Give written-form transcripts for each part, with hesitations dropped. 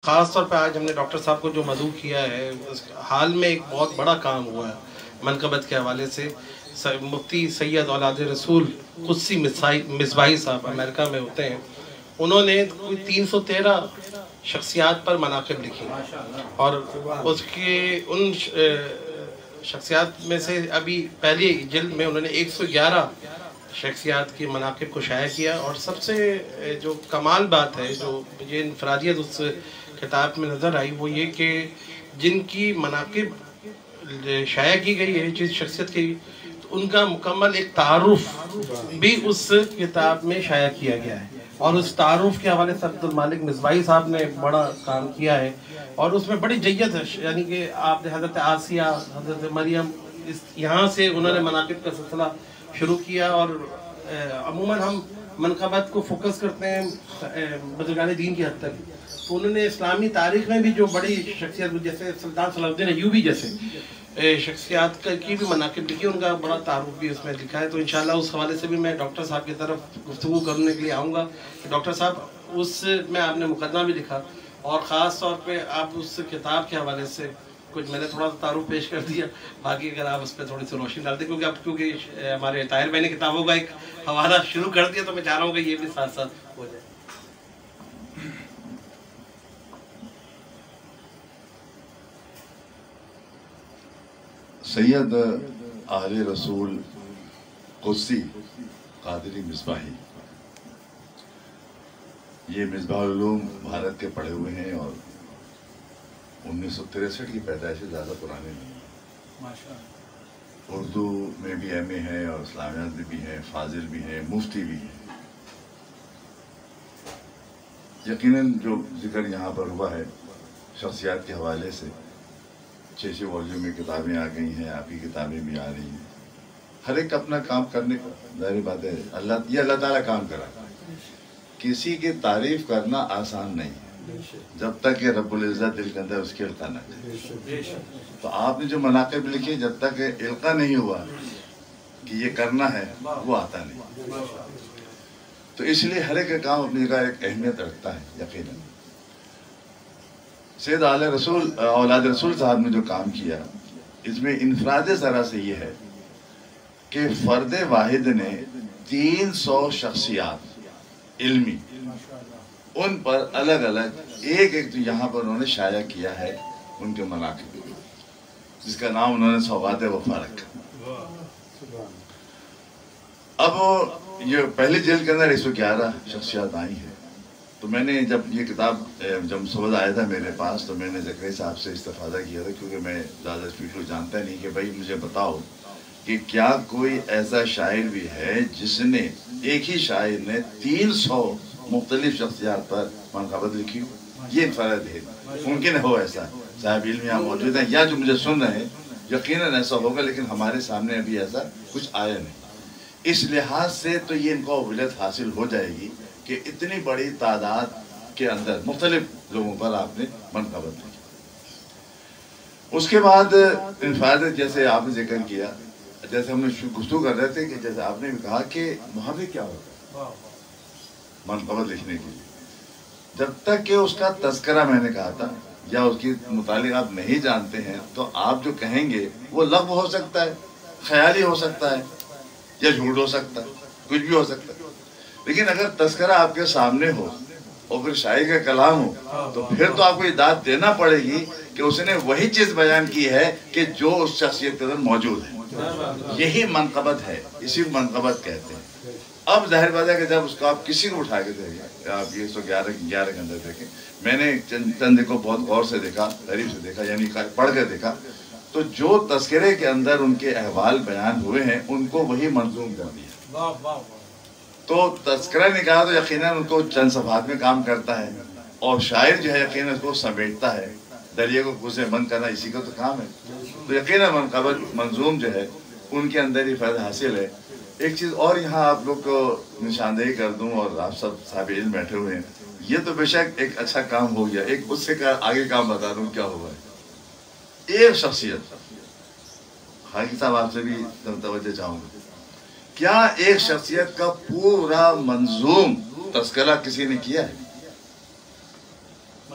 خاص طور پہ آج ہم نے ڈاکٹر صاحب کو جو مدعو کیا ہے، حال میں ایک بہت بڑا کام ہوا ہے منقبت کے حوالے سے۔ مفتی سید اولاد رسول قدسی مصباحی صاحب امریکہ میں ہوتے ہیں، انہوں نے کوئی 313 شخصیات پر مناقب لکھی، اور اس کے ان شخصیات میں سے ابھی پہلی جلد میں انہوں نے 111 شخصیات کی مناقب کو شائع کیا۔ اور سب سے جو کمال بات ہے، جو مجھے انفرادیت اس کتاب میں نظر آئی، وہ یہ کہ جن کی مناقب شائع کی گئی ہے جس شخصیت کی، تو ان کا مکمل ایک تعارف بھی اس کتاب میں شائع کیا گیا ہے، اور اس تعارف کے حوالے سے عبدالمالک مصباحی صاحب نے بڑا کام کیا ہے، اور اس میں بڑی جیت ہے، یعنی کہ آپ نے حضرت آسیہ، حضرت مریم، یہاں سے انہوں نے مناقب کا سلسلہ شروع کیا۔ اور عموماً ہم منقبت کو فوکس کرتے ہیں بزرگان دین کی حد تک، تو انہوں نے اسلامی تاریخ میں بھی جو بڑی شخصیت جیسے سلطان صلاح الدین ایوبی جیسے شخصیات کی بھی مناقب لکھی، ان کا بڑا تعارف بھی اس میں لکھا ہے۔ تو انشاءاللہ اس حوالے سے بھی میں ڈاکٹر صاحب کی طرف گفتگو کرنے کے لیے آؤں گا کہ ڈاکٹر صاحب اس میں آپ نے مقدمہ بھی لکھا، اور خاص طور پہ آپ اس کتاب کے حوالے سے کچھ، میں نے تھوڑا سا تعارف پیش کر دیا، باقی اگر آپ اس پہ تھوڑی سی روشنی ڈال دیں، کیونکہ ہمارے طاہر بھائی نے کتابوں کا ایک حوالہ شروع کر دیا، تو میں چاہ رہا ہوں کہ یہ بھی ساتھ ساتھ ہو جائے۔ سید اہل رسول قدسی قادری مصباحی، یہ مصباح العلوم بھارت کے پڑھے ہوئے ہیں، اور 1963 کی پیدائش سے زیادہ پرانے نہیں۔ اردو میں بھی ایم اے ہے، اور اسلامیات میں بھی ہے، فاضل بھی ہے، مفتی بھی ہے۔ یقیناً جو ذکر یہاں پر ہوا ہے شخصیات کے حوالے سے، 6 والیوم میں کتابیں آ گئی ہیں، آپ کی کتابیں بھی آ رہی ہیں، ہر ایک اپنا کام کرنے کا، ظاہر بات ہے اللہ تعالیٰ کام کرا۔ کسی کی تعریف کرنا آسان نہیں ہے جب تک کہ رب العزت دل کے اندر اس کی القاء نہ کرے۔ تو آپ نے جو مناقب لکھے، جب تک القاء نہیں ہوا کہ یہ کرنا ہے، وہ آتا نہیں۔ تو اس لیے ہر ایک کا کام اپنی جگہ ایک اہمیت رکھتا ہے یقیناً۔ سید اولاد رسول صاحب نے جو کام کیا، اس میں انفراد ذرا سے یہ ہے کہ فرد واحد نے 300 شخصیات علمی، ان پر الگ الگ ایک تو یہاں پر انہوں نے شائع کیا ہے ان کے مناقب، جس کا نام انہوں نے سوغات وفا رکھا۔ اب یہ پہلی جلد کے اندر 111 شخصیات آئی ہیں، تو میں نے جب یہ کتاب جب مسودہ آیا تھا میرے پاس، تو میں نے زکریا صاحب سے استفادہ کیا تھا، کیونکہ میں زیادہ اسپیڈ کو جانتا نہیں، کہ بھائی مجھے بتاؤ کہ کیا کوئی ایسا شاعر بھی ہے جس نے، ایک ہی شاعر نے 300 مختلف شخصیات پر منقبت لکھی ہو؟ یہ انفراد ہے، ممکن ہو ایسا؟ صاحب علم یہاں موجود ہیں یا جو مجھے سن رہے ہیں، یقیناً ایسا ہوگا، لیکن ہمارے سامنے ابھی ایسا کچھ آیا نہیں۔ اس لحاظ سے تو یہ ان کو اولت حاصل ہو جائے گی کہ اتنی بڑی تعداد کے اندر مختلف لوگوں پر آپ نے منقبت لکھی۔ اس کے بعد انفراد، جیسے آپ نے ذکر کیا، جیسے ہم نے گفتگو کر رہے تھے، کہ جیسے آپ نے بھی کہا کہ محرک کیا ہوتا ہے منقبت لکھنے کے لیے، جب تک کہ اس کا تذکرہ، میں نے کہا تھا، یا اس کی متعلق آپ نہیں جانتے ہیں، تو آپ جو کہیں گے وہ لغو ہو سکتا ہے، خیالی ہو سکتا ہے، یا جھوٹ ہو سکتا ہے، کچھ بھی ہو سکتا ہے۔ لیکن اگر تذکرہ آپ کے سامنے ہو اور پھر شاعر کا کلام ہو، تو پھر تو آپ کو یہ داد دینا پڑے گی کہ اس نے وہی چیز بیان کی ہے کہ جو اس شخصیت کے اندر موجود ہے۔ یہی منقبت ہے، اسی کو منقبت کہتے ہیں۔ اب ظاہر بات ہے کہ جب اس کو آپ کسی کو اٹھا کے دیکھیں، آپ یہ 111 کے اندر دیکھیں، میں نے چند کو بہت غور سے دیکھا، قریب سے دیکھا، یعنی پڑھ کے دیکھا، تو جو تذکرے کے اندر ان کے احوال بیان ہوئے ہیں، ان کو وہی منظوم کر دیا۔ تو تذکرہ نکالا تو یقیناً ان کو چند صفحات میں کام کرتا ہے، اور شاعر جو ہے یقیناً اس کو سمیٹتا ہے، دریا کو کوسے بند کرنا اسی کا تو کام ہے۔ تو یقیناً منقبت منظوم جو ہے ان کے اندر ہی فائدہ حاصل ہے۔ ایک چیز اور یہاں آپ لوگ کو نشاندہی کر دوں، اور آپ سب صاحب علم بیٹھے ہوئے ہیں، یہ تو بے شک ایک اچھا کام ہو گیا، ایک اس سے آگے کام بتا دوں کیا ہوا ہے۔ ایک شخصیت، حاجی صاحب آپ سے بھی توجہ چاہوں گا، کیا ایک شخصیت کا پورا منظوم تذکرہ کسی نے کیا ہے؟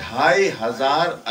2500